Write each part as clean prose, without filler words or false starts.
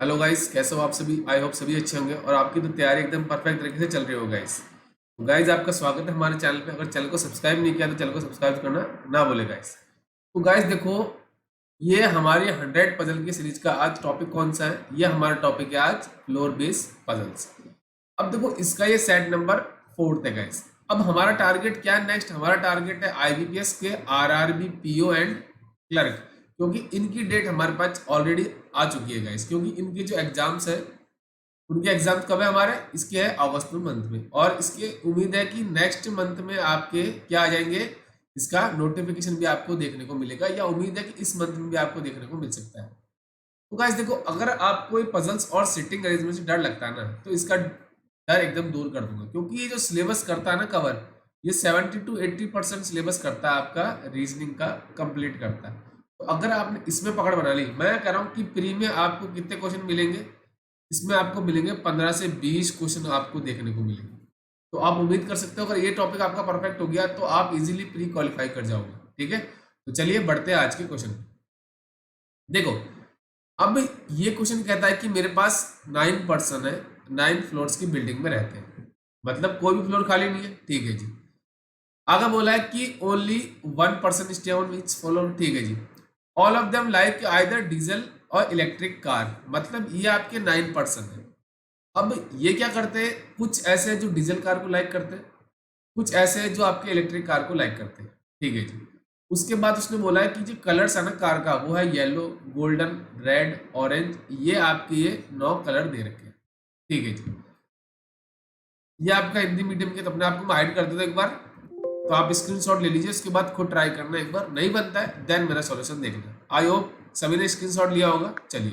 Hello guys, कैसे हो आप सभी। आई होप सभी अच्छे होंगे और आपकी तो तैयारी एकदम परफेक्ट तरीके से चल रही हो गाइस। तो गाइस, आपका स्वागत है हमारे चैनल पे। अगर चैनल को सब्सक्राइब नहीं किया तो चैनल को सब्सक्राइब करना ना भूले गाइस। तो गाइस देखो, ये हमारी 100 पजल की सीरीज का आज टॉपिक कौन सा है। ये हमारा टॉपिक है आज फ्लोर बेस पजल्स। अब देखो, इसका ये सेट नंबर 4 है गाइस। अब हमारा टारगेट क्या है नेक्स्ट? हमारा टारगेट है आईबीपीएस के आरआरबी पीओ एंड क्लर्क, क्योंकि इनकी डेट हमारे पास ऑलरेडी आ चुकी है गाइस। क्योंकि इनके जो एग्जाम्स है, उनके एग्जाम कब है हमारे? इसके है अगस्त में मंथ में, और इसके उम्मीद है कि नेक्स्ट मंथ में आपके क्या आ जाएंगे, इसका नोटिफिकेशन भी आपको देखने को मिलेगा, या उम्मीद है कि इस मंथ में भी आपको देखने को मिल सकता है। तो गाइस देखो, अगर आपको ये पजल्स और सिटिंग अरेंजमेंट से डर लगता है ना, तो इसका डर एकदम दूर कर दूंगा। क्योंकि ये जो सिलेबस करता है ना कवर, ये 70 to 80% सिलेबस करता है आपका रीजनिंग का, कंप्लीट करता है। तो अगर आपने इसमें पकड़ बना ली, मैं कह रहा हूँ कि प्री में आपको कितने क्वेश्चन मिलेंगे? इसमें आपको मिलेंगे 15 से 20 क्वेश्चन आपको देखने को मिलेंगे। तो आप उम्मीद कर सकते हो, अगर ये टॉपिक आपका परफेक्ट हो गया तो आप इजीली प्री क्वालिफाई कर जाओगे। ठीक है, तो चलिए बढ़ते हैं आज के क्वेश्चन। देखो, अब ये क्वेश्चन कहता है कि मेरे पास 9 पर्सन है, 9 फ्लोर्स की बिल्डिंग में रहते हैं, मतलब कोई भी फ्लोर खाली नहीं है। ठीक है जी। आगे बोला है कि only 1 person stay on which floor. ठीक है जी। All of them like either diesel और इलेक्ट्रिक कार, मतलब ये आपके 9 पर्सन है। अब ये क्या करते हैं? कुछ ऐसे हैं जो डीजल कार को लाइक करते हैं, कुछ ऐसे हैं जो आपके इलेक्ट्रिक कार को लाइक करते हैं। ठीक है जी। उसके बाद उसने बोला है कि जो कलर्स है ना कार का, वो है येलो, गोल्डन, रेड, ऑरेंज। ये आपके ये 9 कलर दे रखे हैं। ठीक है जी। ये आपका हिंदी मीडियम के, तो अपने आपको मैं हाइड कर देता हूं एक बार। तो आप स्क्रीनशॉट ले लीजिए, उसके बाद खुद ट्राई करना एक बार। नहीं बनता है देन मेरा सॉल्यूशन देखना। आई होप सभी ने स्क्रीनशॉट लिया होगा। चलिए,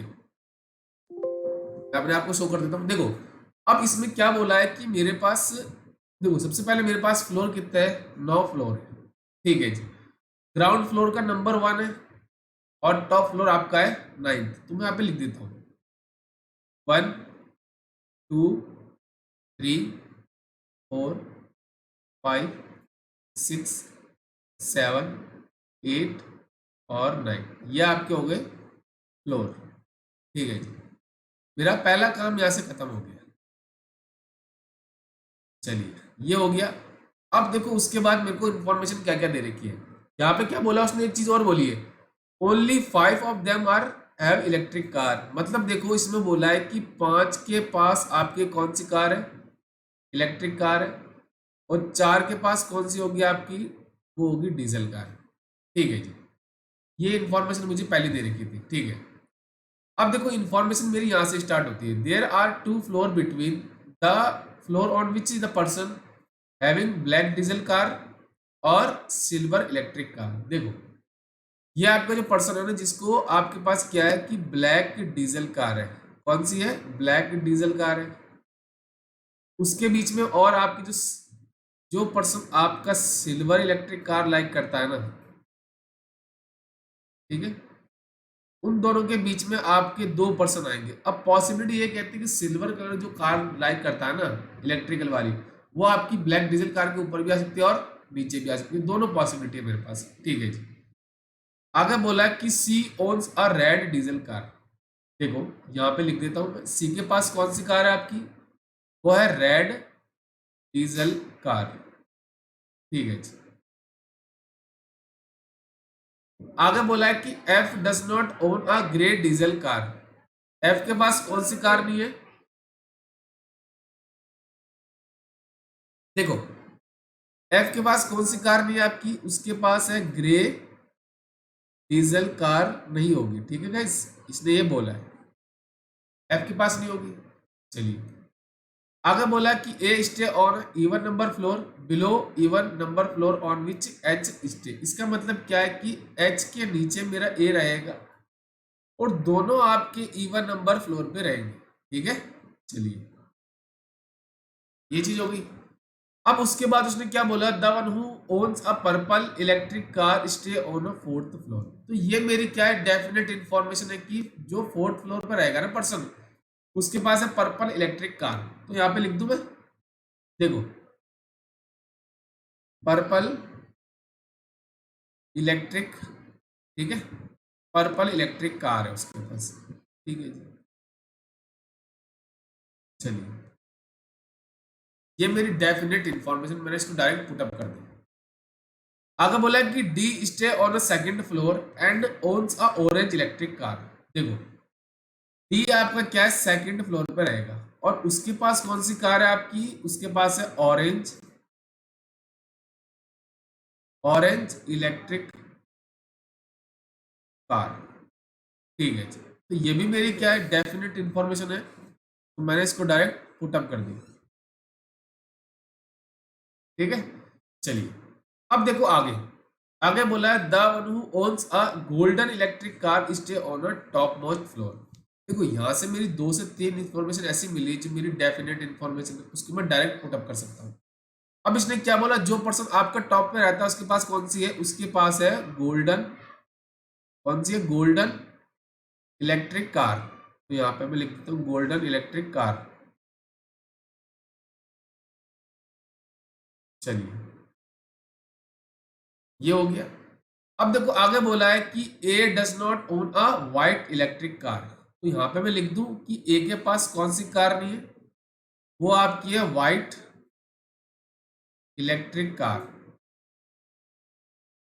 मैं अपने आप को शो कर देता हूँ। देखो, अब इसमें क्या बोला है कि मेरे पास, देखो सबसे पहले मेरे पास फ्लोर कितना है? 9 फ्लोर है। ठीक है जी। ग्राउंड फ्लोर का नंबर 1 है और टॉप फ्लोर आपका है 9th। तो मैं यहाँ पे लिख देता हूँ 1 2 3 4 5 6 7 8 और 9। ये आपके हो गए फ्लोर। ठीक है जी। मेरा पहला काम यहाँ से खत्म हो गया। चलिए, ये हो गया। अब देखो, उसके बाद मेरे को इन्फॉर्मेशन क्या क्या दे रखी है। यहाँ पे क्या बोला उसने, एक चीज और बोली है, only 5 of them are have electric car. मतलब देखो, इसमें बोला है कि 5 के पास आपके कौन सी कार है? इलेक्ट्रिक कार है। और 4 के पास कौन सी होगी आपकी? वो होगी डीजल कार। ठीक है जी। ये इन्फॉर्मेशन मुझे पहले दे रखी थी। ठीक है। अब देखो, इन्फॉर्मेशन मेरी यहाँ से स्टार्ट होती है। There are 2 floor between the floor on which is the person having black diesel car और सिल्वर इलेक्ट्रिक कार। देखो, ये आपका जो पर्सन है ना, जिसको आपके पास क्या है कि ब्लैक डीजल कार है। कौन सी है? ब्लैक डीजल कार है। उसके बीच में और आपकी जो जो पर्सन आपका सिल्वर इलेक्ट्रिक कार लाइक करता है ना, ठीक है, उन दोनों के बीच में आपके 2 पर्सन आएंगे। अब पॉसिबिलिटी ये कहती है कि सिल्वर कलर जो कार लाइक करता है ना, इलेक्ट्रिकल वाली, वो आपकी ब्लैक डीजल कार के ऊपर भी आ सकती है और नीचे भी आ सकती है। दोनों पॉसिबिलिटी है मेरे पास। ठीक है जी। आगे बोला कि C owns a red diesel car. देखो, यहाँ पे लिख देता हूं मैं, सी के पास कौन सी कार है आपकी? वो है रेड डीजल कार। ठीक है जी। आगे बोला है कि F does not own a grey diesel car. F के पास कौन सी कार नहीं है? देखो, एफ के पास कौन सी कार नहीं है आपकी? उसके पास है ग्रे डीजल कार नहीं होगी। ठीक है गाइस, इसने ये बोला है एफ के पास नहीं होगी। चलिए, आगे बोला कि A stay on even number floor below even number floor on which H stay. इसका मतलब क्या है कि एच के नीचे मेरा ए रहेगा और दोनों आपके इवन नंबर फ्लोर पे रहेंगे। ठीक है। चलिए, ये चीज हो गई। अब उसके बाद उसने क्या बोला, the one who owns a purple electric car stay on a 4th floor. तो ये मेरी क्या है, डेफिनेट इंफॉर्मेशन है कि जो 4th फ्लोर पर रहेगा ना पर्सन, उसके पास है पर्पल इलेक्ट्रिक कार। तो यहाँ पे लिख दूं मैं, देखो, पर्पल इलेक्ट्रिक, ठीक है, पर्पल इलेक्ट्रिक कार है उसके पास। ठीक है जी। चलिए, ये मेरी डेफिनेट इंफॉर्मेशन, मैंने इसको डायरेक्ट पुटअप कर दिया। आगे बोला है कि D stay on a second floor and owns a orange electric car. देखो, डी आपका क्या है, सेकंड फ्लोर पे रहेगा और उसके पास कौन सी कार है आपकी, उसके पास है ऑरेंज इलेक्ट्रिक कार। ठीक है जी, तो ये भी मेरी क्या है, डेफिनेट इंफॉर्मेशन है, तो मैंने इसको डायरेक्ट पुटअप कर दिया। ठीक है, चलिए अब देखो आगे। आगे बोला है the one who owns a golden electric car stay on a top most floor. देखो, यहां से मेरी 2 से 3 इंफॉर्मेशन ऐसी मिली जो मेरी डेफिनेट इंफॉर्मेशन है, उसको मैं डायरेक्ट पुटअप कर सकता हूँ। अब इसने क्या बोला, जो पर्सन आपका टॉप पे रहता है उसके पास कौन सी है, उसके पास है गोल्डन, कौन सी है, गोल्डन इलेक्ट्रिक कार। तो यहाँ पे मैं लिख देता हूँ गोल्डन इलेक्ट्रिक कार। चलिए, ये हो गया। अब देखो आगे बोला है कि A does not own a white electric car. तो यहाँ पे मैं लिख दूं कि ए के पास कौन सी कार नहीं है, वो आपकी है व्हाइट इलेक्ट्रिक कार।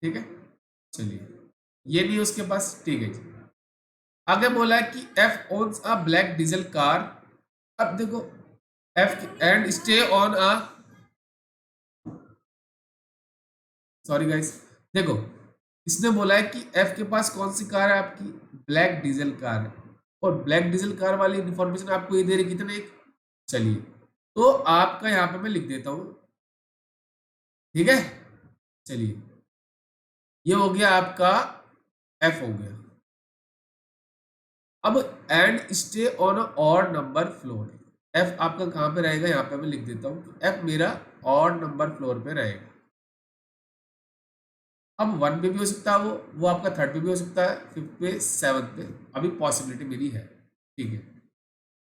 ठीक है, चलिए, ये नहीं है उसके पास। ठीक है जी, आगे बोला है कि F owns a black diesel car. अब देखो, F and stay on a, sorry guys, देखो इसने बोला है कि एफ के पास कौन सी कार है आपकी, ब्लैक डीजल कार है, और ब्लैक डीजल कार वाली इंफॉर्मेशन आपको ये दे रही कितने, एक। चलिए, तो आपका यहाँ पे मैं लिख देता हूं। ठीक है, चलिए, ये हो गया आपका, एफ हो गया। अब and stay on odd number floor. F आपका कहां पे रहेगा, यहाँ पे मैं लिख देता हूँ, एफ मेरा ऑड नंबर फ्लोर पे रहेगा। अब 1 पे भी हो सकता है, वो आपका 3rd पे भी हो सकता है, 5th पे, 7th पे, अभी पॉसिबिलिटी मेरी है। ठीक है,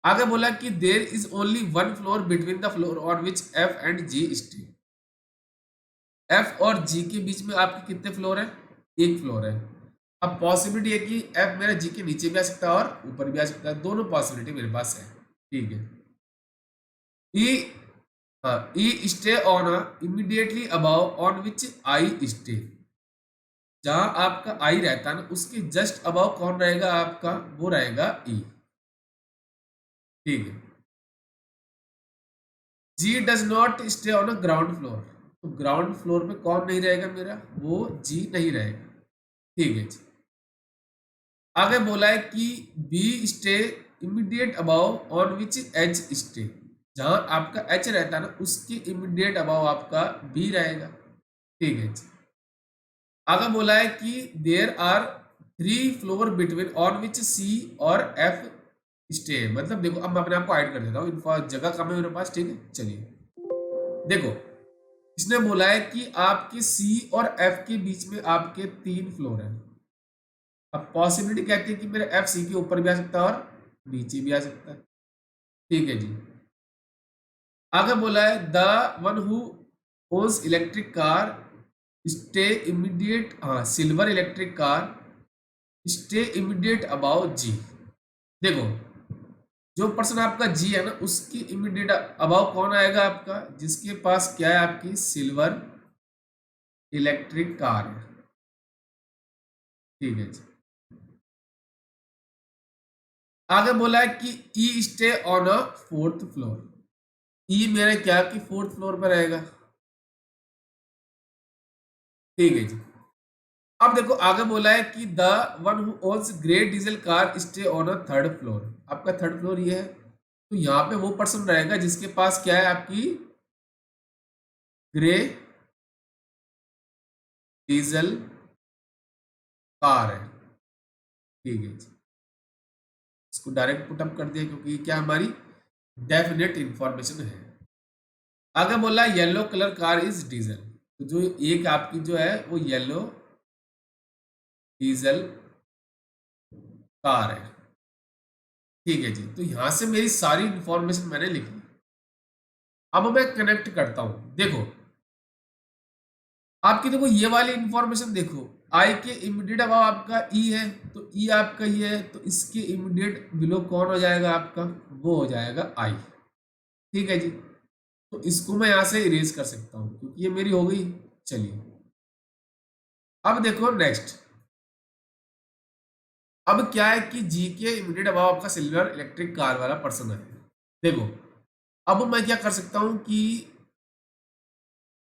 आगे बोला कि there is only 1 floor between the floor on which F and G stay. F और जी के बीच में आपके कितने फ्लोर है, एक फ्लोर है। अब पॉसिबिलिटी है कि एफ मेरा जी के नीचे भी आ सकता है और ऊपर भी आ सकता है, दोनों पॉसिबिलिटी मेरे पास है। ठीक है, ई, हाँ, E stay on immediately above on which I stay. जहां आपका आई रहता है ना, उसके जस्ट अबाउ कौन रहेगा आपका, वो रहेगा ई। ठीक है, G does not stay on a ground floor. तो ग्राउंड फ्लोर पे कौन नहीं रहेगा मेरा, वो जी नहीं रहेगा। ठीक है जी, आगे बोला है कि B stay immediate above on which H stay. जहां आपका एच रहता है ना, उसके इमीडिएट अबाउ आपका बी रहेगा। ठीक है जी, आगे बोला है कि there are 3 floor between on which C और एफ स्टे। मतलब देखो, अब मैं अपने आप को हाइड कर देता हूँ, इन्फॉ जगह कम है मेरे पास। ठीक है, चलिए देखो, इसने बोला है कि आपके सी और एफ के बीच में आपके 3 फ्लोर है। अब पॉसिबिलिटी कहती है कि मेरे एफ सी के ऊपर भी आ सकता है और नीचे भी आ सकता है। ठीक है जी, आगे बोला है the one who owns electric car stay immediate, हाँ, silver electric car stay immediate about G. देखो, जो पर्सन आपका जी है ना, उसकी इमीडिएट अबाउ कौन आएगा आपका, जिसके पास क्या है, आपकी सिल्वर इलेक्ट्रिक कार है। ठीक है जी, आगे बोला है कि E stay on a 4th floor. E मेरे क्या कि 4th फ्लोर पर रहेगा। ठीक है जी, अब देखो आगे बोला है कि the one who ons grey diesel car stay on a 3rd floor. आपका 3rd फ्लोर ये है, तो यहाँ पे वो पर्सन रहेगा जिसके पास क्या है, आपकी ग्रे डीजल कार है। ठीक है जी, इसको डायरेक्ट पुटअप कर दिया क्योंकि ये क्या हमारी डेफिनेट इंफॉर्मेशन है। आगे बोला yellow colour car is diesel. तो जो एक आपकी जो है वो येलो डीजल कार है। ठीक है जी, तो यहां से मेरी सारी इंफॉर्मेशन मैंने लिख ली। अब मैं कनेक्ट करता हूं। देखो, आपकी देखो ये वाली इंफॉर्मेशन देखो, आई के इमीडिएट अब आपका ई है, तो ई आपका ये है, तो इसके इमीडिएट बिलो कौन हो जाएगा आपका, वो हो जाएगा आई। ठीक है जी। तो इसको मैं यहाँ से इरेज कर सकता हूँ क्योंकि ये मेरी हो गई। चलिए अब देखो नेक्स्ट। अब क्या है कि जी के इमीडिएट अबाव आपका सिल्वर इलेक्ट्रिक कार वाला पर्सन है। देखो अब मैं क्या कर सकता हूं कि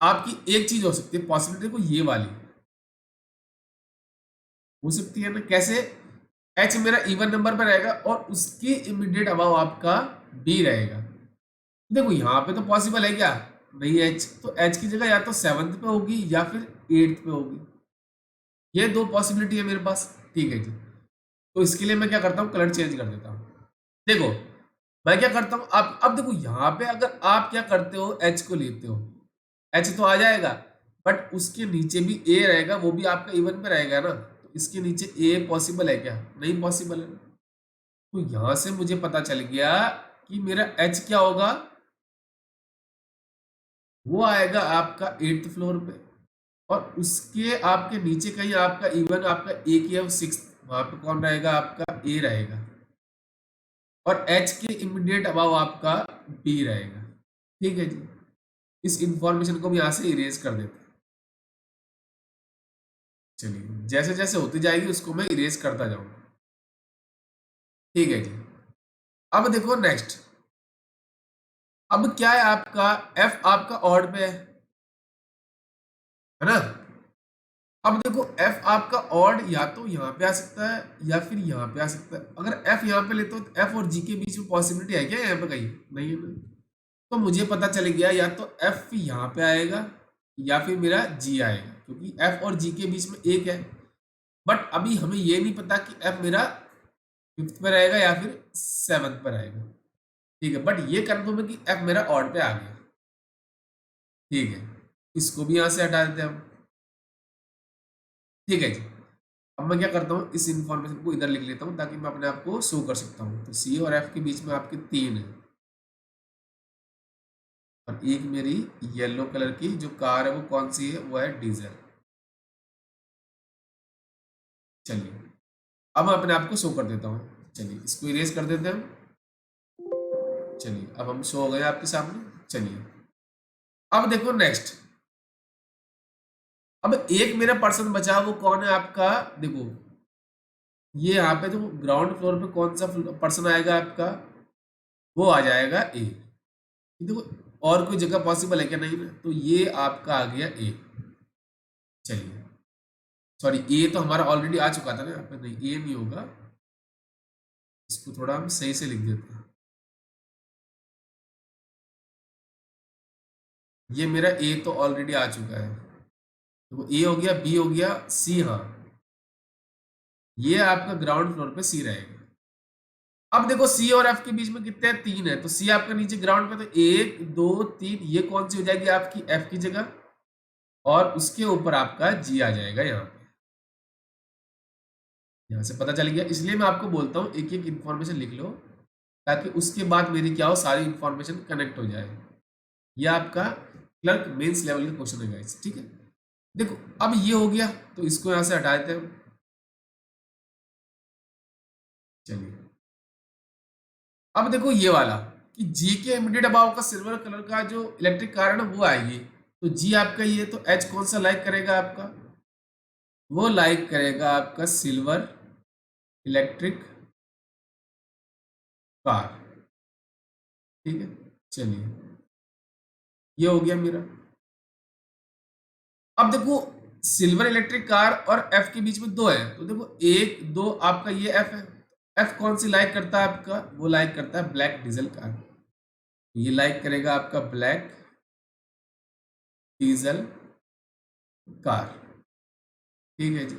आपकी एक चीज हो सकती है पॉसिबिलिटी को ये वाली हो सकती है ना, कैसे? एच मेरा इवन नंबर पर रहेगा और उसके इमीडिएट अबाव आपका बी रहेगा। देखो यहाँ पे तो पॉसिबल है क्या? नहीं एच, तो एच की जगह या तो सेवंथ पे होगी या फिर एट्थ पे होगी। ये दो पॉसिबिलिटी है मेरे पास। ठीक है जी। तो इसके लिए मैं क्या करता हूँ, कलर चेंज कर देता हूँ। देखो मैं क्या करता हूँ, आप अब देखो यहाँ पे अगर आप क्या करते हो, एच को लेते हो, एच तो आ जाएगा, बट उसके नीचे भी ए रहेगा, वो भी आपका इवन पे रहेगा ना। तो इसके नीचे ए पॉसिबल है क्या? नहीं पॉसिबल है। तो यहां से मुझे पता चल गया कि मेरा एच क्या होगा, वो आएगा आपका एट्थ फ्लोर पे, और उसके आपके नीचे कहीं आपका इवन आपका ए की सिक्स, वहां पे कौन रहेगा? आपका ए रहेगा, और एच के इमीडिएट अबाव आपका बी रहेगा। ठीक है जी। इस इंफॉर्मेशन को भी यहां से इरेज कर देते हैं। चलिए जैसे जैसे होती जाएगी उसको मैं इरेज करता जाऊंगा। ठीक है जी। अब देखो नेक्स्ट। अब क्या है आपका, एफ आपका ऑड पे है ना? अब देखो एफ आपका ऑड या तो यहाँ पे आ सकता है या फिर यहाँ पे आ सकता है। अगर एफ यहाँ पे लेते हो तो एफ और जी के बीच में पॉसिबिलिटी है क्या यहाँ पे कहीं? नहीं है ना। तो मुझे पता चल गया या तो एफ यहाँ पे आएगा या फिर मेरा जी आएगा, क्योंकि एफ और जी के बीच में एक है। बट अभी हमें ये नहीं पता कि एफ मेरा फिफ्थ पर आएगा या फिर सेवन्थ पर आएगा। ठीक है, बट ये कंफर्म है कि एफ मेरा ऑड पे आ गया। ठीक है, इसको भी यहाँ से हटा देते हैं हम। ठीक है जी। अब मैं क्या करता हूँ, इस इंफॉर्मेशन को इधर लिख लेता हूँ ताकि मैं अपने आप को शो कर सकता हूँ। तो सी और एफ के बीच में आपके तीन है, और एक मेरी येलो कलर की जो कार है वो कौन सी है? वो है डीजल। चलिए अब मैं अपने आप को शो कर देता हूँ। चलिए इसको इरेज कर देते हैं। चलिए अब हम शो हो गए आपके सामने। चलिए अब देखो नेक्स्ट। अब एक मेरा पर्सन बचा, वो कौन है आपका? देखो ये यहाँ पे तो ग्राउंड फ्लोर पे कौन सा पर्सन आएगा आपका? वो आ जाएगा ए। देखो और कोई जगह पॉसिबल है क्या? नहीं ना। तो ये आपका आ गया ए। चलिए सॉरी, ए तो हमारा ऑलरेडी आ चुका था ना यहाँ पे, नहीं ए नहीं होगा। इसको थोड़ा हम सही से लिख देते हैं। ये मेरा ए तो ऑलरेडी आ चुका है, तो ए हो गया, बी हो गया, सी। हाँ, ये आपका ग्राउंड फ्लोर पे सी रहेगा। अब देखो सी और एफ के बीच में कितने हैं? तीन है। तो सी आपका नीचे ग्राउंड पे, तो एक दो तीन, ये कौन सी हो जाएगी आपकी? एफ की जगह, और उसके ऊपर आपका जी आ जाएगा यहाँ पे। यहाँ से पता चल गया, इसलिए मैं आपको बोलता हूँ एक एक इन्फॉर्मेशन लिख लो, ताकि उसके बाद मेरी क्या हो, सारी इन्फॉर्मेशन कनेक्ट हो जाए। ये आपका क्लर्क मेंस लेवल का क्वेश्चन है गाइस। ठीक है, देखो अब ये हो गया, तो इसको यहाँ से हटा देते हैं हम। चलिए अब देखो ये वाला कि जी के इमीडिएट अबाव का सिल्वर कलर का जो इलेक्ट्रिक कार है ना, वो आएगी। तो जी आपका ये, तो एच कौन सा लाइक करेगा आपका? वो लाइक करेगा आपका सिल्वर इलेक्ट्रिक कार। ठीक है, चलिए ये हो गया मेरा। अब देखो सिल्वर इलेक्ट्रिक कार और एफ के बीच में दो है, तो देखो एक दो आपका ये एफ है। एफ कौन सी लाइक करता है आपका? वो लाइक करता है ब्लैक डीजल कार। ये लाइक करेगा आपका ब्लैक डीजल कार। ठीक है जी।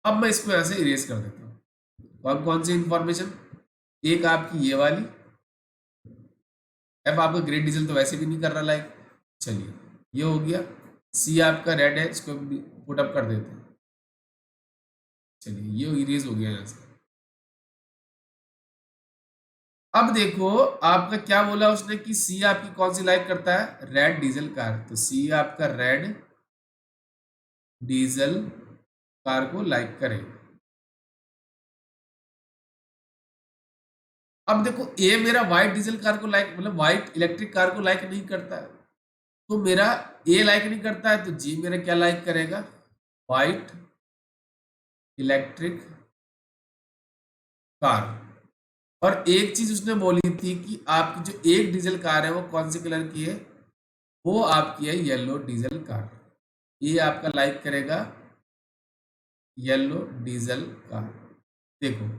अब मैं इसको यहां से इरेज कर देता हूँ। कौन कौन सी इंफॉर्मेशन? एक आपकी ये वाली, एफ आपका ग्रेट डीजल तो वैसे भी नहीं कर रहा लाइक। चलिए ये हो गया। सी आपका रेड है, इसको पुट अप कर देते हैं। चलिए ये इरेज हो गया यहाँ से। अब देखो आपका क्या बोला उसने कि सी आपकी कौन सी लाइक करता है? Red diesel car. तो सी आपका रेड डीजल कार को लाइक करेगा। अब देखो ए मेरा व्हाइट डीजल कार को लाइक मतलब व्हाइट इलेक्ट्रिक कार को लाइक नहीं करता है, तो मेरा ए लाइक नहीं करता है, तो जी मेरा क्या लाइक करेगा, व्हाइट इलेक्ट्रिक कार। और एक चीज उसने बोली थी कि आपकी जो एक डीजल कार है वो कौन से कलर की है, वो आपकी है येलो डीजल कार। ये आपका लाइक करेगा येलो डीजल कार। देखो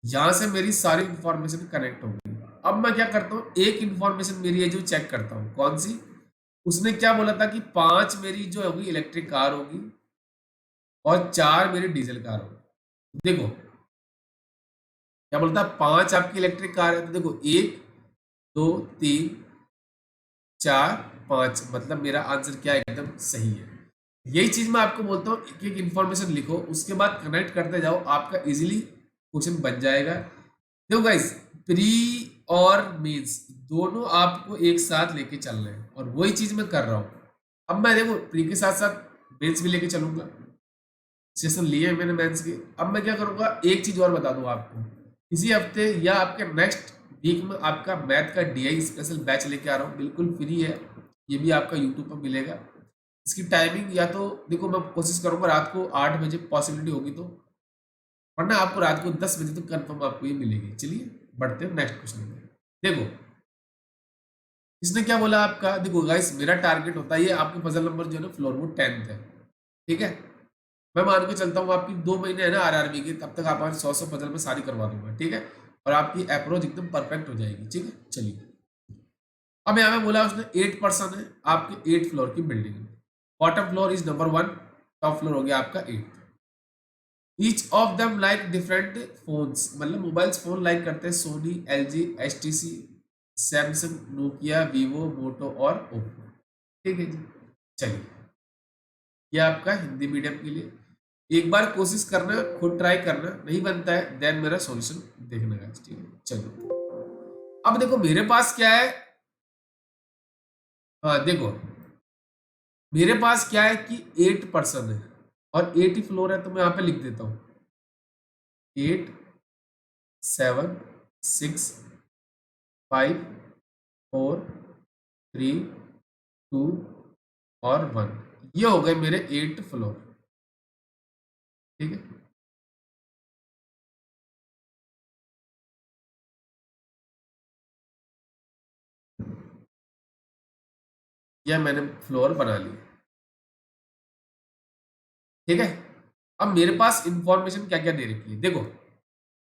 यहां से मेरी सारी इंफॉर्मेशन कनेक्ट हो गई। अब मैं क्या करता हूँ, एक इंफॉर्मेशन मेरी है जो चेक करता हूँ, कौन सी, उसने क्या बोला था कि 5 मेरी जो होगी इलेक्ट्रिक कार होगी और 4 मेरी डीजल कार होगी। देखो क्या बोलता है, 5 आपकी इलेक्ट्रिक कार है, तो देखो 1 2 3 4 5, मतलब मेरा आंसर क्या है, एकदम सही है। यही चीज मैं आपको बोलता हूँ, एक एक इन्फॉर्मेशन लिखो, उसके बाद कनेक्ट करते जाओ, आपका इजीली क्वेश्चन बन जाएगा। देखो गाइस, प्री और मेंस दोनों आपको एक साथ लेके चलना है, और वही चीज मैं कर रहा हूँ। अब मैं देखो प्री के साथ साथ मेंस भी लेके चलूंगा, सेशन लिए हैं मैंने मेंस के। अब मैं क्या करूंगा, एक चीज और बता दूं आपको, इसी हफ्ते या आपके नेक्स्ट वीक में आपका मैथ का डीआई स्पेशल बैच लेके आ रहा हूँ, बिल्कुल फ्री है, ये भी आपका यूट्यूब पर मिलेगा। इसकी टाइमिंग या तो देखो मैं कोशिश करूंगा रात को 8 बजे पॉसिबिलिटी होगी तो, वरना आपको रात को 10 बजे तक कंफर्म आपको ये मिलेगी। चलिए बढ़ते हैं नेक्स्ट क्वेश्चन में। देखो इसने क्या बोला आपका, देखो गाइस मेरा टारगेट होता है, ये आपके पजल नंबर जो है ना फ्लोर वो 10th है, ठीक है। मैं मान के चलता हूँ आपकी 2 महीने है ना आरआरबी के, तब तक आप 100 पजल में सारी करवा दूंगा, ठीक है, और आपकी अप्रोच एकदम परफेक्ट हो जाएगी, ठीक है। चलिए अब यहाँ में बोला उसने 8% है आपके 8 फ्लोर की बिल्डिंग में, bottom floor is number 1, top floor हो गया आपका 8। Each of them like different phones, मतलब मोबाइल्स फोन लाइक करते हैं, Sony, LG, HTC, Samsung, Nokia, Vivo, Moto और ओप्पो, ठीक है जी। चलिए ये आपका हिंदी मीडियम के लिए, एक बार कोशिश करना, खुद ट्राई करना, नहीं बनता है देन मेरा सॉल्यूशन देखना है, ठीक है। चलिए अब देखो मेरे पास क्या है, हाँ देखो मेरे पास क्या है कि 8% है और 80 फ्लोर है, तो मैं यहाँ पे लिख देता हूँ 8 7 6 5 4 3 2 और 1, ये हो गए मेरे 8 फ्लोर, ठीक है। यह मैंने फ्लोर बना ली, ठीक है। अब मेरे पास इंफॉर्मेशन क्या क्या दे रखी है, देखो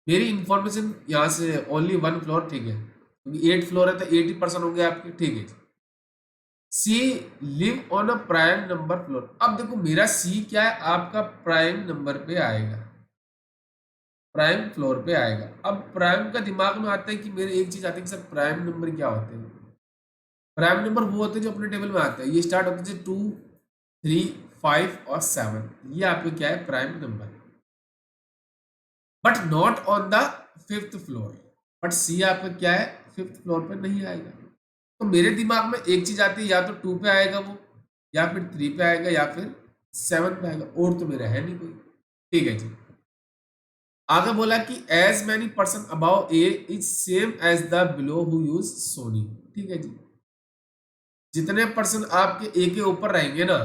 मेरी इंफॉर्मेशन यहाँ से ओनली 1 फ्लोर, ठीक है, क्योंकि 8 फ्लोर है तो 80% हो गया आपके, ठीक है। सी live on a prime number floor, अब देखो मेरा सी क्या है, आपका प्राइम नंबर पे आएगा, प्राइम फ्लोर पे आएगा। अब प्राइम का दिमाग में आता है कि मेरे एक चीज आती है कि सर प्राइम नंबर क्या होते हैं, प्राइम नंबर वो होते हैं जो अपने टेबल में आते हैं, ये स्टार्ट होते हैं 2 3 5 और 7, ये आपके क्या है prime number, but not on the 5th floor, but C आपका क्या है 5th फ्लोर पे नहीं आएगा। तो मेरे दिमाग में एक चीज आती है, या तो 2 पे आएगा वो, या फिर 3 पे आएगा, या फिर 7 पे आएगा, और तो मेरा है नहीं कोई, ठीक है जी। आगे बोला कि as many person above A is same as the below who use Sony, ठीक है जी। जितने पर्सन आपके ए के ऊपर रहेंगे ना,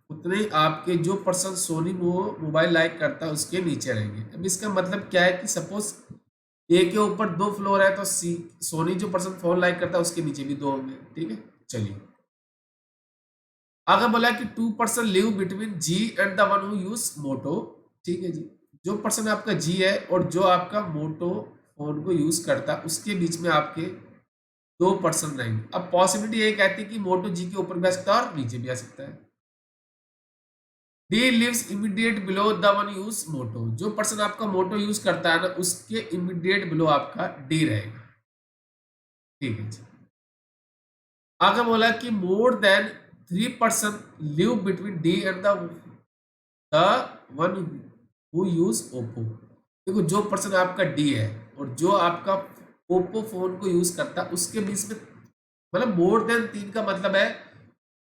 उतने आपके जो पर्सन सोनी मोबाइल लाइक करता है उसके नीचे रहेंगे। अब इसका मतलब क्या है कि सपोज ए के ऊपर 2 फ्लोर है, तो सी सोनी जो पर्सन फोन लाइक करता है उसके नीचे भी 2 होंगे, ठीक है। चलिए आगे बोला कि 2% live between G and the one who use Moto, ठीक है जी। जो पर्सन आपका जी है और जो आपका मोटो फोन को यूज करता है उसके बीच में आपके 2% रहेंगे। अब पॉसिबिलिटी ये कहती है कि मोटो जी के ऊपर भी आ सकता है और नीचे भी आ सकता है। D lives immediate below the one use Moto, जो पर्सन आपका मोटो यूज करता है ना उसके इमीडिएट बिलो आपका डी रहेगा, ठीक है जी। आगे बोला कि more than 3% live between D and the one who use Oppo, देखो जो पर्सन आपका डी है और जो आपका ओप्पो फोन को यूज करता है उसके बीच में, मतलब मोर देन 3 का मतलब है,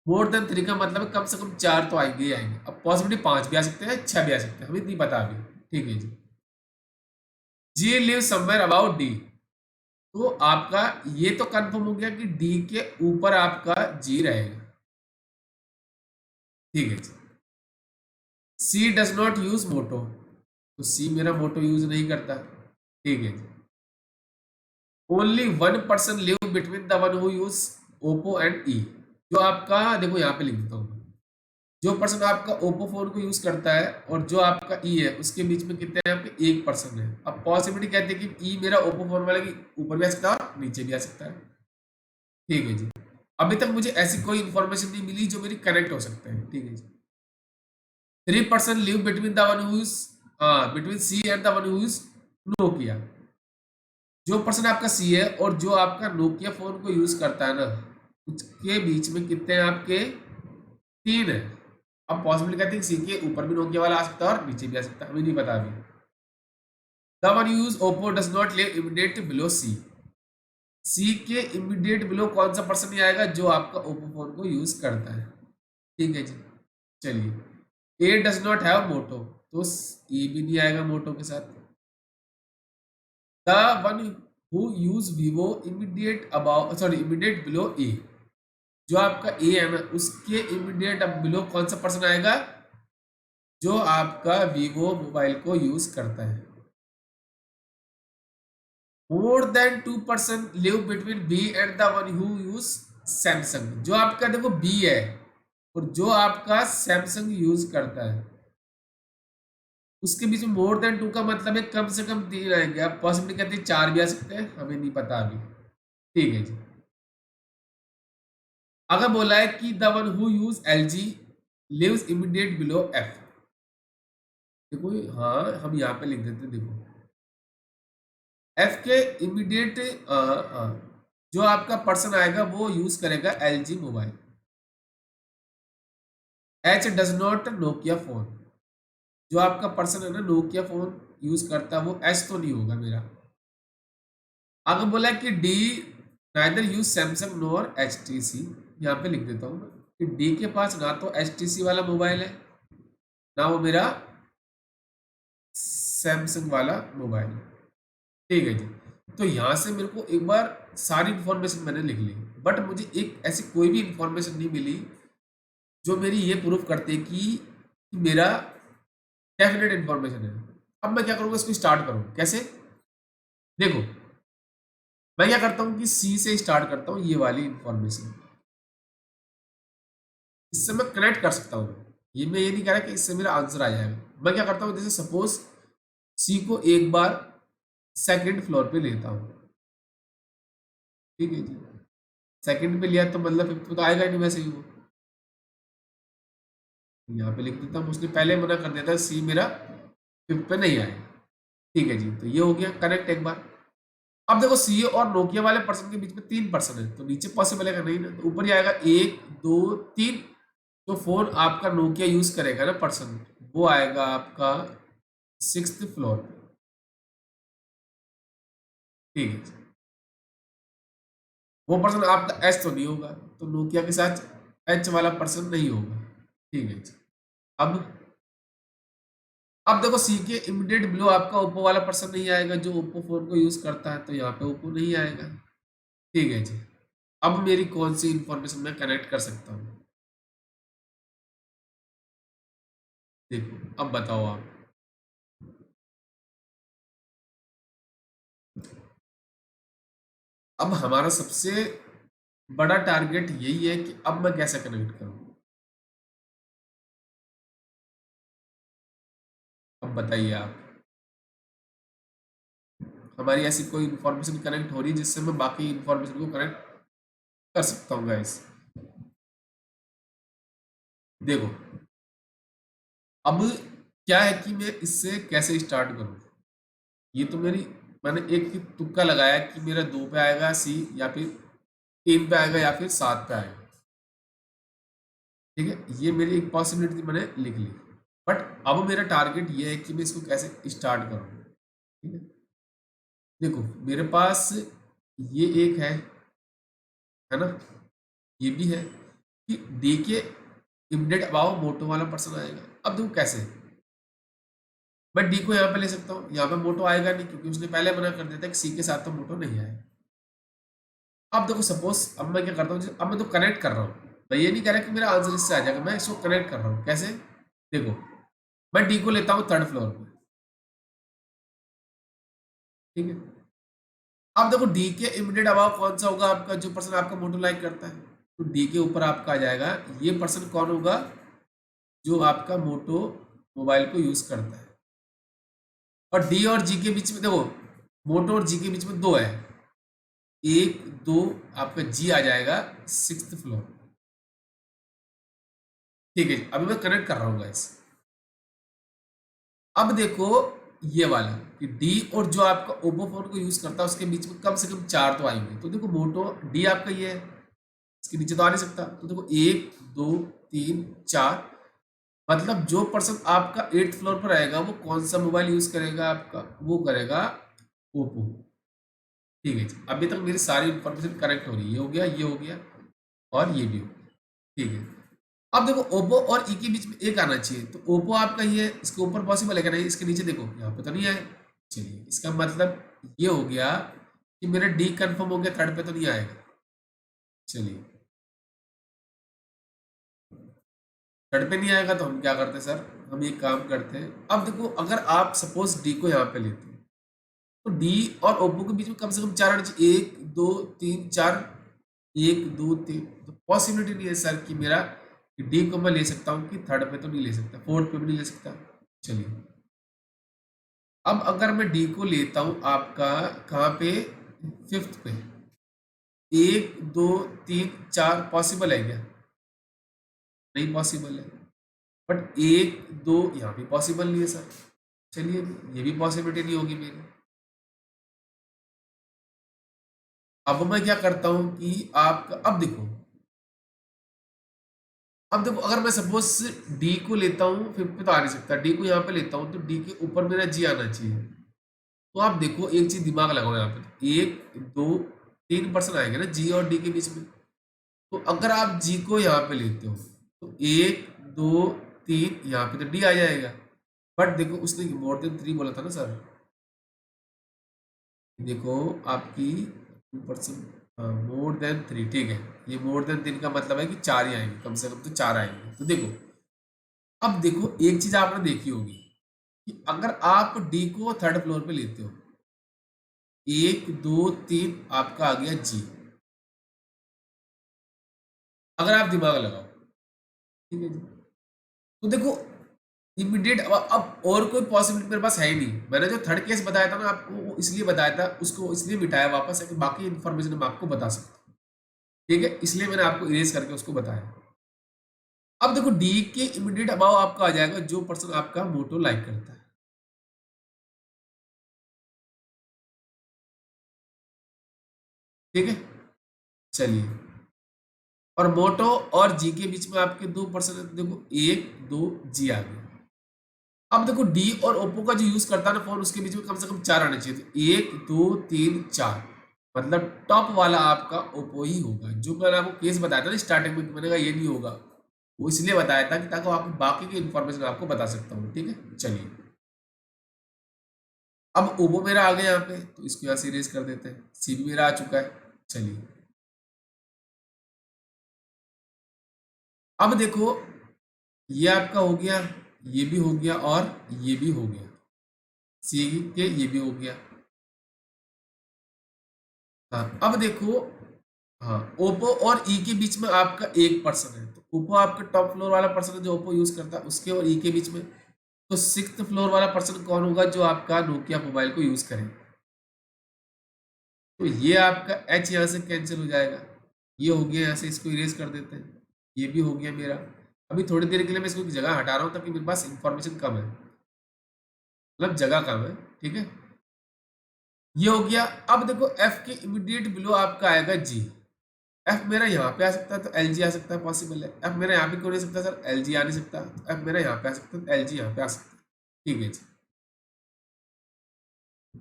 मोर देन 3 का मतलब है कम से कम 4 तो आएंगे ही आएंगे। अब पॉसिबिलिटी 5 भी आ सकते हैं, 6 भी आ सकते हैं, हमें नहीं पता अभी, ठीक है जी। जी लिव समवेयर अबाउट डी, तो आपका ये तो कंफर्म हो गया कि डी के ऊपर आपका जी रहेगा। ठीक है जी। C does not use Moto, तो सी मेरा मोटो यूज नहीं करता। ठीक है जी। Only one person live between the one who use Oppo and E. जो आपका देखो यहाँ पे लिख देता हूँ, जो पर्सन आपका ओप्पो फोन को यूज करता है और जो आपका ई है उसके बीच में कितने हैं आपके, एक पर्सन है। अब पॉसिबिलिटी कहते हैं कि ई मेरा ओप्पो फोन वाले की ऊपर भी आ सकता है और नीचे भी आ सकता है। ठीक है जी। अभी तक मुझे ऐसी कोई इंफॉर्मेशन नहीं मिली जो मेरी कनेक्ट हो सकते हैं। ठीक है जी। 3% live between the one who is, between C and the one who is Nokia. जो पर्सन आपका सी है और जो आपका नोकिया फोन को यूज करता है ना, उसके बीच में कितने हैं आपके, 3 है। अब पॉसिबिलिटी कहते हैं सी के ऊपर भी नोकिया वाला आ सकता है और नीचे भी आ सकता है, हमें नहीं पता अभी। The one use Oppo does not live immediate below C. C के इमीडिएट बिलो कौन सा पर्सन नहीं आएगा, जो आपका ओप्पो फोन को यूज करता है। ठीक है जी। चलिए, A does not have Moto, तो ए भी नहीं आएगा मोटो के साथ। The one who use Vivo immediate above, sorry immediate below A. जो आपका ए है ना, उसके इमीडिएट अब बिलो कौन सा पर्सन आएगा, जो आपका वीवो मोबाइल को यूज करता है। More than 2% live between B and the one who use Samsung. जो आपका देखो बी है और जो आपका सैमसंग यूज करता है, उसके बीच में मोर देन 2 का मतलब है कम से कम 3 आएंगे। आप पॉसिबिलिटी कहते हैं 4 भी आ सकते हैं, हमें नहीं पता अभी। ठीक है जी। अगर बोला है कि the one who use L G lives immediate below F. देखो हाँ, हम यहाँ पे लिख देते हैं, देखो एफ के इमीडिएट जो आपका पर्सन आएगा वो यूज करेगा L G mobile. H does not Nokia phone. जो आपका पर्सन है ना नोकिया फोन यूज करता है, वो एच तो नहीं होगा मेरा। अगर बोला कि डी नाइदर यूज सैमसंग नोर एच टी सी, यहाँ पे लिख देता हूँ कि डी के पास ना तो एच टी सी वाला मोबाइल है, ना वो मेरा सैमसंग वाला मोबाइल है। ठीक है जी। तो यहाँ से मेरे को एक बार सारी इंफॉर्मेशन मैंने लिख ली, बट मुझे एक ऐसी कोई भी इंफॉर्मेशन नहीं मिली जो मेरी ये प्रूफ करते कि मेरा डेफिनेट इंफॉर्मेशन है। अब मैं क्या करूँगा, इसको स्टार्ट करूँ कैसे, देखो मैं क्या करता हूँ कि सी से स्टार्ट करता हूँ, ये वाली इंफॉर्मेशन इससे मैं कनेक्ट कर सकता हूँ। ये मैं ये नहीं कह रहा कि इससे मेरा आंसर आ जाएगा। मैं क्या करता हूँ, जैसे सपोज सी को एक बार सेकंड फ्लोर पे लेता हूँ। ठीक है जी। सेकंड पे लिया तो मतलब फिफ्थ पे तो आएगा ही नहीं वैसे ही वो। यहाँ पे लिख देता हूँ, उसने पहले मना कर दिया था सी मेरा फिफ्थ पे नहीं आएगा। ठीक है जी। तो ये हो गया कनेक्ट एक बार। अब देखो सी और नोकिया वाले पर्सन के बीच में 3 पर्सन है, तो नीचे पॉसिबल है नहीं ना, तो ऊपर ही आएगा 1 2 3। तो फोन आपका नोकिया यूज करेगा ना पर्सन, वो आएगा आपका 6th फ्लोर पे। ठीक है। वो पर्सन आपका एच तो नहीं होगा, तो नोकिया के साथ एच वाला पर्सन नहीं होगा। ठीक है। अब अब देखो सी के इमीडिएट बिलो आपका ओप्पो वाला पर्सन नहीं आएगा, जो ओप्पो फोन को यूज करता है, तो यहाँ पे ओप्पो नहीं आएगा। ठीक है जी। अब मेरी कौन सी इंफॉर्मेशन मैं कनेक्ट कर सकता हूँ, देखो अब बताओ आप। अब हमारा सबसे बड़ा टारगेट यही है कि अब मैं कैसे कनेक्ट करूँ। अब बताइए आप, हमारी ऐसी कोई इंफॉर्मेशन कनेक्ट हो रही है जिससे मैं बाकी इंफॉर्मेशन को कनेक्ट कर सकता हूँ गाइस। देखो अब क्या है कि मैं इससे कैसे स्टार्ट करूँ। ये तो मेरी, मैंने एक ही तुक्का लगाया कि मेरा 2 पे आएगा सी, या फिर 3 पे आएगा, या फिर 7 पे आएगा। ठीक है, ये मेरी एक पॉसिबिलिटी मैंने लिख ली। बट अब मेरा टारगेट ये है कि मैं इसको कैसे स्टार्ट करूँ। ठीक है। देखो मेरे पास ये एक है ना, ये भी है कि डी के इमीडिएट अबाव मोटो वाला पर्सन आएगा। अब देखो कैसे, मैं डी को यहाँ पे ले सकता हूँ, यहाँ पे मोटो आएगा नहीं क्योंकि उसने पहले मना कर दिया था कि सी के साथ तो मोटो नहीं आएगा। अब देखो सपोज अब मैं क्या करता हूँ, अब मैं तो कनेक्ट कर रहा हूँ, मैं ये नहीं कह रहा कि मेरा आंसर इससे आ जाएगा, मैं इसको कनेक्ट कर रहा हूँ। कैसे? देखो मैं डी को लेता हूँ थर्ड फ्लोर पे, ठीक है। अब देखो डी के इमीडिएट अबाव कौन सा होगा आपका, जो पर्सन आपका मोटो लाइक करता है, तो डी के ऊपर आपका आ जाएगा ये पर्सन कौन होगा, जो आपका मोटो मोबाइल को यूज करता है। और डी और जी के बीच में देखो, मोटो और जी के बीच में दो है, एक दो, आपका जी आ जाएगा सिक्स्थ फ्लोर, ठीक है। अभी मैं कनेक्ट कर रहा हूँ गाइस। अब देखो ये वाला कि डी और जो आपका ओप्पो फोन को यूज करता है उसके बीच में कम से कम चार तो आएंगे, तो देखो मोटो डी आपका ये है, इसके नीचे तो आ नहीं सकता, तो देखो एक दो तीन चार, मतलब जो पर्सन आपका एट्थ फ्लोर पर आएगा वो कौन सा मोबाइल यूज करेगा आपका, वो करेगा ओप्पो, ठीक है जी। अभी तक मेरी सारी इंफॉर्मेशन करेक्ट हो रही है, ये हो गया, ये हो गया और ये भी हो गया, ठीक है। अब देखो ओप्पो और ई के बीच में एक आना चाहिए, तो ओप्पो आपका ये इसके ऊपर पॉसिबल है क्या, नहीं इसके नीचे देखो यहाँ पे तो नहीं आए, चलिए इसका मतलब ये हो गया कि मेरा डी कंफर्म हो गया, थर्ड पे तो नहीं आएगा। चलिए थर्ड पे नहीं आएगा तो हम क्या करते हैं सर, हम ये काम करते हैं। अब देखो अगर आप सपोज डी को यहाँ पे लेते हैं, तो डी और ओप्पो के बीच में कम से कम चार आने चाहिए, एक दो तीन चार, एक दो तीन, तो पॉसिबिलिटी नहीं है सर कि मेरा डी को मैं ले सकता हूँ कि थर्ड पे तो नहीं ले सकता, फोर्थ पे भी नहीं ले सकता। चलिए अब अगर मैं डी को लेता हूँ आपका कहाँ पे, फिफ्थ पे, एक दो तीन चार पॉसिबल है क्या, नहीं पॉसिबल है, बट एक दो यहाँ भी पॉसिबल नहीं है सर, चलिए ये भी पॉसिबिलिटी नहीं होगी मेरी। अब मैं क्या करता हूँ कि आपका अब देखो अगर मैं सपोज डी को लेता हूँ फिफ्थ पे तो आ नहीं सकता, डी को यहाँ पे लेता हूँ तो डी के ऊपर मेरा जी आना चाहिए, तो आप देखो एक चीज दिमाग लगाओ यहाँ पे, तो एक दो तीन पर्सन आएंगे ना जी और डी के बीच में, तो अगर आप जी को यहाँ पे लेते हो तो एक दो तीन यहाँ पे तो डी आ जाएगा, बट देखो उसने मोर देन थ्री बोला था ना सर, देखो आपकी पर्सन मोर देन थ्री, ठीक है, ये मोर देन तीन का मतलब है कि चार ही आएंगे, कम से कम तो चार आएंगे। तो देखो अब देखो एक चीज आपने देखी होगी कि अगर आप डी को थर्ड फ्लोर पे लेते हो, एक दो तीन आपका आ गया जी, अगर आप दिमाग लगाओ, ठीक है जी, तो देखो इमीडिएट अब और कोई पॉसिबिलिटी मेरे पास है ही नहीं, मैंने जो थर्ड केस बताया था ना आपको वो इसलिए बताया था, उसको इसलिए मिटाया वापस है कि बाकी इन्फॉर्मेशन मैं आपको बता सकता हूँ, ठीक है, इसलिए मैंने आपको इरेज करके उसको बताया। अब देखो डी के इमीडिएट अबाव आपका आ जाएगा जो पर्सन आपका मोटो लाइक करता है, ठीक है। चलिए और मोटो और जी के बीच में आपके दो पर्सन है, तो देखो एक दो जी आ गए। अब देखो डी और ओप्पो का जो यूज करता है ना फोन, उसके बीच में कम से कम चार आने चाहिए, तो एक दो तीन चार, मतलब टॉप वाला आपका ओप्पो ही होगा। जो मैंने आपको केस बताया था ना स्टार्टिंग में, मैंने कहा ये नहीं होगा, वो इसलिए बताया था कि ताकि आपको बाकी की इन्फॉर्मेशन आपको बता सकता हूँ, ठीक है। चलिए अब ओप्पो मेरा आ गया यहाँ पे, तो इसको यहाँ से इरेज कर देते हैं, सी भी मेरा आ चुका है। चलिए अब देखो ये आपका हो गया, ये भी हो गया और ये भी हो गया, सी के ये भी हो गया। हाँ अब देखो, हाँ ओप्पो और ई के बीच में आपका एक पर्सन है, तो ओप्पो आपका टॉप फ्लोर वाला पर्सन है जो ओप्पो यूज करता है, उसके और ई के बीच में तो सिक्स्थ फ्लोर वाला पर्सन कौन होगा, जो आपका नोकिया मोबाइल को यूज करे, तो ये आपका एच यहाँ से कैंसिल हो जाएगा, ये हो गया, यहाँ से इसको इरेज कर देते हैं, ये भी हो गया मेरा। अभी थोड़ी देर के लिए मैं इसको एक जगह हटा रहा हूँ ताकि मेरे पास इंफॉर्मेशन कम है, मतलब जगह कम है, ठीक है, ये हो गया। अब देखो एफ के इमीडिएट बिलो आपका आएगा जी, एफ मेरा यहाँ पे आ सकता है तो एल जी आ सकता है, पॉसिबल है। एफ मेरा यहाँ पे क्यों नहीं सकता सर, एल जी आ नहीं सकता, तो एफ मेरा यहाँ पे आ सकता है तो एल जी यहाँ पे आ सकता है, ठीक है जी।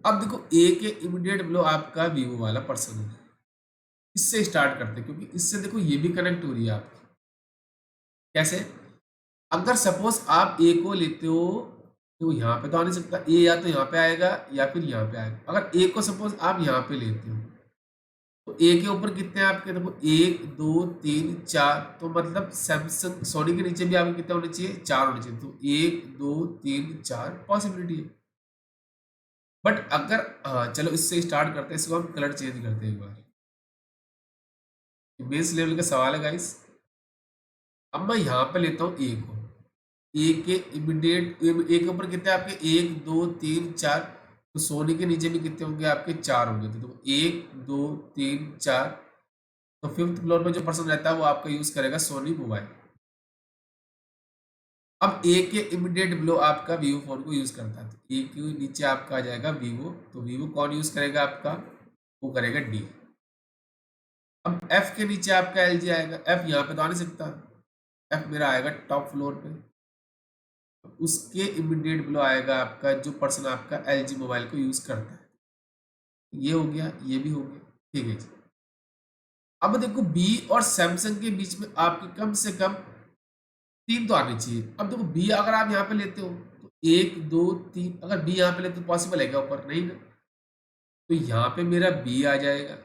अब देखो ए के इमीडिएट बिलो आपका वीवो वाला पर्सन है, इससे स्टार्ट करते हैं क्योंकि इससे देखो ये भी कनेक्ट हो रही है आपकी। कैसे? अगर सपोज आप ए को लेते हो तो यहाँ पे तो आ नहीं सकता, ए या तो यहाँ पे आएगा या फिर यहाँ पे आएगा। अगर ए को सपोज आप यहाँ पे लेते हो तो ए के ऊपर कितने हैं आपके, देखो 1 2 3 4, तो मतलब सैमसंग सोनी के नीचे भी आपके कितने होने चाहिए, 4 होने चाहिए। तो 1 2 3 4 पॉसिबिलिटी है। बट अगर, हाँ चलो इससे स्टार्ट करते हैं, इसको हम कलर चेंज करते हैं एक बार। बेस लेवल का सवाल है गाइस। अब मैं यहाँ पे लेता हूँ ए को, ए के इमीडिएट, ए के ऊपर कितने आपके 1 2 3 4, तो सोनी के नीचे भी कितने होंगे आपके, 4 होंगे। तो 1 2 3 4, तो फिफ्थ फ्लोर पे जो पर्सन रहता है वो आपका यूज करेगा सोनी मोबाइल। अब ए के इमीडिएट बिलो आपका वीवो फोन को यूज करता है, तो ए के नीचे आपका आ जाएगा वीवो, तो वीवो कौन यूज करेगा आपका, वो करेगा डी। अब एफ के नीचे आपका एल जी आएगा, एफ यहाँ पे तो आ नहीं सकता, एफ मेरा आएगा टॉप फ्लोर पे, उसके इमीडिएट बिलो आएगा आपका जो पर्सन आपका एल जी मोबाइल को यूज करता है। ये हो गया, ये भी हो गया, ठीक है जी। अब देखो बी और सैमसंग के बीच में आपके कम से कम 3 तो आने चाहिए। अब देखो बी अगर आप यहाँ पे लेते हो तो 1 2 3, अगर बी यहाँ पे लेते तो पॉसिबल है क्या ऊपर, नहीं ना, तो यहाँ पे मेरा बी आ जाएगा।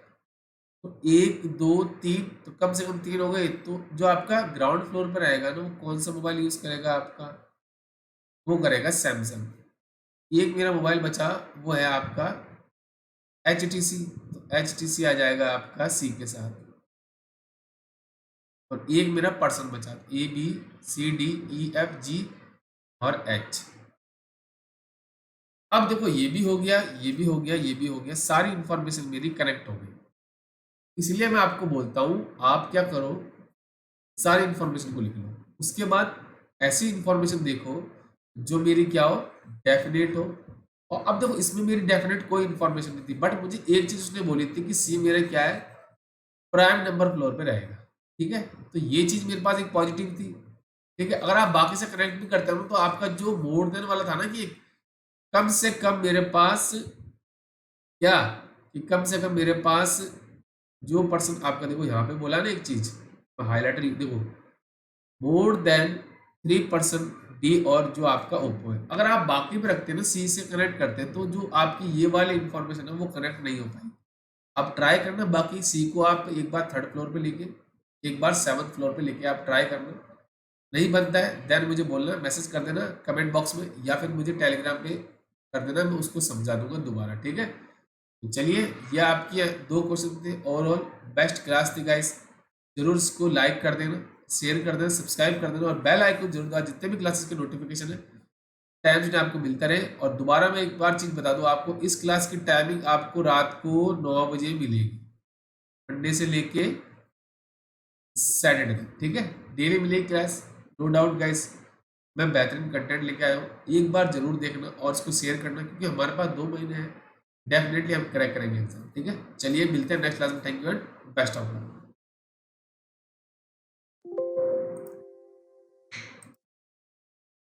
तो 1 2 3, तो कम से कम 3 हो गए। तो जो आपका ग्राउंड फ्लोर पर आएगा ना, वो कौन सा मोबाइल यूज करेगा आपका, वो करेगा सैमसंग। एक मेरा मोबाइल बचा, वो है आपका HTC, तो HTC आ जाएगा आपका सी के साथ। और एक मेरा पर्सन बचा, ABCDEFG और H। अब देखो ये भी हो गया, ये भी हो गया, ये भी हो गया, सारी इंफॉर्मेशन मेरी कनेक्ट हो गई। इसलिए मैं आपको बोलता हूं आप क्या करो, सारी इंफॉर्मेशन को लिख लो, उसके बाद ऐसी इंफॉर्मेशन देखो जो मेरी क्या हो, डेफिनेट हो। और अब देखो इसमें मेरी डेफिनेट कोई इंफॉर्मेशन नहीं थी, बट मुझे एक चीज उसने बोली थी कि सी मेरा क्या है, प्राइम नंबर फ्लोर पे रहेगा, ठीक है। तो ये चीज मेरे पास एक पॉजिटिव थी, ठीक है। अगर आप बाकी से कनेक्ट भी करते हो तो आपका जो मोर देन वाला था ना, कि कम से कम मेरे पास क्या, कि कम से कम मेरे पास जो पर्सन आपका, देखो यहाँ पे बोला ना एक चीज, हाईलाइटर देखो, मोर देन 3% डी और जो आपका ओप्पो है। अगर आप बाकी पे रखते हैं ना, सी से कनेक्ट करते हैं, तो जो आपकी ये वाली इंफॉर्मेशन है वो कनेक्ट नहीं हो पाई। आप ट्राई करना, बाकी सी को आप एक बार 3rd फ्लोर पे लेके, एक बार 7th फ्लोर पे लेके आप ट्राई करना। नहीं बनता है देन मुझे बोलना, मैसेज कर देना कमेंट बॉक्स में, या फिर मुझे टेलीग्राम पे कर देना, मैं उसको समझा दूंगा दोबारा, ठीक है। तो चलिए, ये आपकी 2 क्वेश्चन थे, ओवरऑल बेस्ट क्लास थी गाइस। जरूर इसको लाइक कर देना, शेयर कर देना, सब्सक्राइब कर देना, और बेल आइकन जरूर दबा, जितने भी क्लासेस के नोटिफिकेशन है टाइम से आपको मिलता रहे। और दोबारा मैं एक बार चीज बता दूं आपको, इस क्लास की टाइमिंग आपको रात को 9 बजे मिलेगी, मंडे से लेके सैटरडे तक, ठीक है। डेली मिलेगी क्लास, नो डाउट गाइस। मैं बेहतरीन कंटेंट लेके आया हूँ, एक बार जरूर देखना और इसको शेयर करना, क्योंकि हमारे पास 2 महीने हैं, डेफिनेटली हम क्रैक करेंगे एग्जाम, ठीक है। चलिए मिलते हैं नेक्स्ट क्लास में, thank you and best of luck.